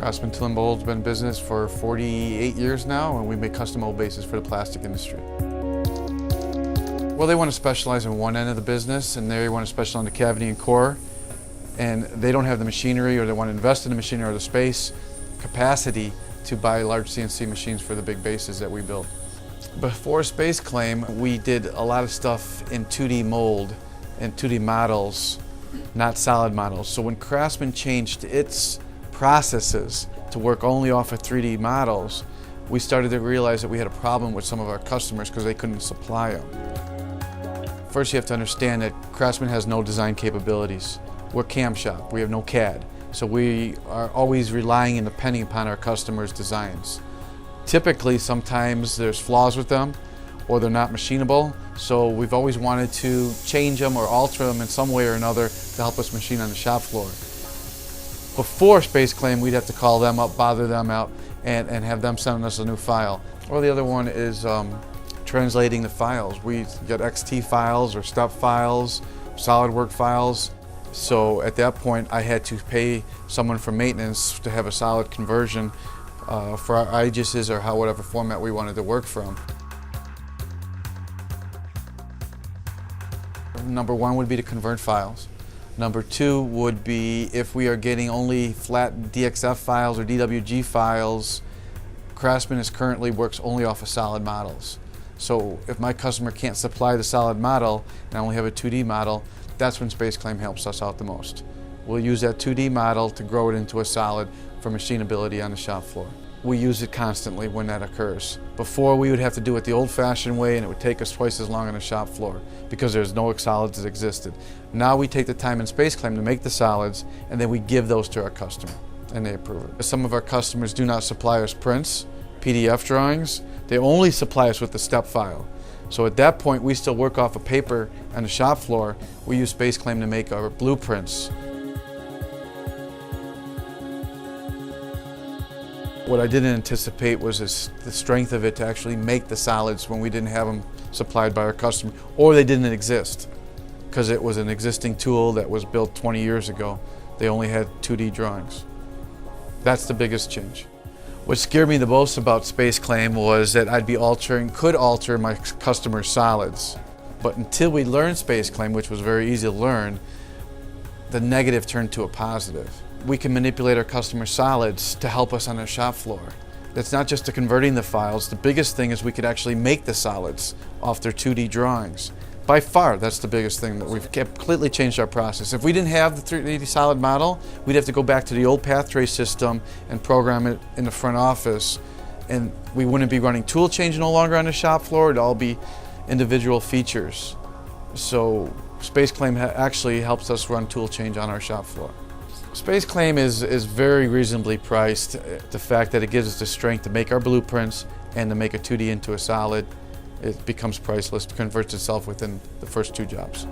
Craftsman Tool and Mold's been in business for 48 years now, and we make custom mold bases for the plastic industry. Well, they want to specialize in one end of the business, and they want to specialize in the cavity and core, and they don't have the machinery, or they want to invest in the machinery or the space capacity to buy large CNC machines for the big bases that we build. Before Space Claim, we did a lot of stuff in 2D mold and 2D models, not solid models. So when Craftsman changed its processes to work only off of 3D models, we started to realize that we had a problem with some of our customers because they couldn't supply them. First, you have to understand that Craftsman has no design capabilities. We're cam shop, we have no CAD. So we are always relying and depending upon our customers' designs. Typically, sometimes there's flaws with them or they're not machinable. So we've always wanted to change them or alter them in some way or another to help us machine on the shop floor. Before Space Claim, we'd have to call them up, bother them out, and have them send us a new file. Or the other one is translating the files. We get XT files or step files, SolidWorks files. So at that point, I had to pay someone for maintenance to have a solid conversion for our IGESs or whatever format we wanted to work from. Number one would be to convert files. Number two would be if we are getting only flat DXF files or DWG files, Craftsman currently works only off of solid models. So if my customer can't supply the solid model and I only have a 2D model, that's when Space Claim helps us out the most. We'll use that 2D model to grow it into a solid for machinability on the shop floor. We use it constantly when that occurs. Before, we would have to do it the old-fashioned way, and it would take us twice as long on the shop floor because there's no solids that existed. Now we take the time in Space Claim to make the solids, and then we give those to our customer, and they approve it. Some of our customers do not supply us prints, PDF drawings. They only supply us with the step file. So at that point, we still work off of paper on the shop floor. We use Space Claim to make our blueprints. What I didn't anticipate was the strength of it to actually make the solids when we didn't have them supplied by our customer, or they didn't exist, because it was an existing tool that was built 20 years ago. They only had 2D drawings. That's the biggest change. What scared me the most about Space Claim was that could alter my customer's solids. But until we learned Space Claim, which was very easy to learn, the negative turned to a positive. We can manipulate our customer solids to help us on our shop floor. It's not just to converting the files. The biggest thing is we could actually make the solids off their 2D drawings. By far, that's the biggest thing, that we've completely changed our process. If we didn't have the 3D solid model, we'd have to go back to the old path trace system and program it in the front office. And we wouldn't be running tool change no longer on the shop floor. It'd all be individual features. So Space Claim actually helps us run tool change on our shop floor. Space Claim is very reasonably priced. The fact that it gives us the strength to make our blueprints and to make a 2D into a solid, it becomes priceless, converts itself within the first two jobs.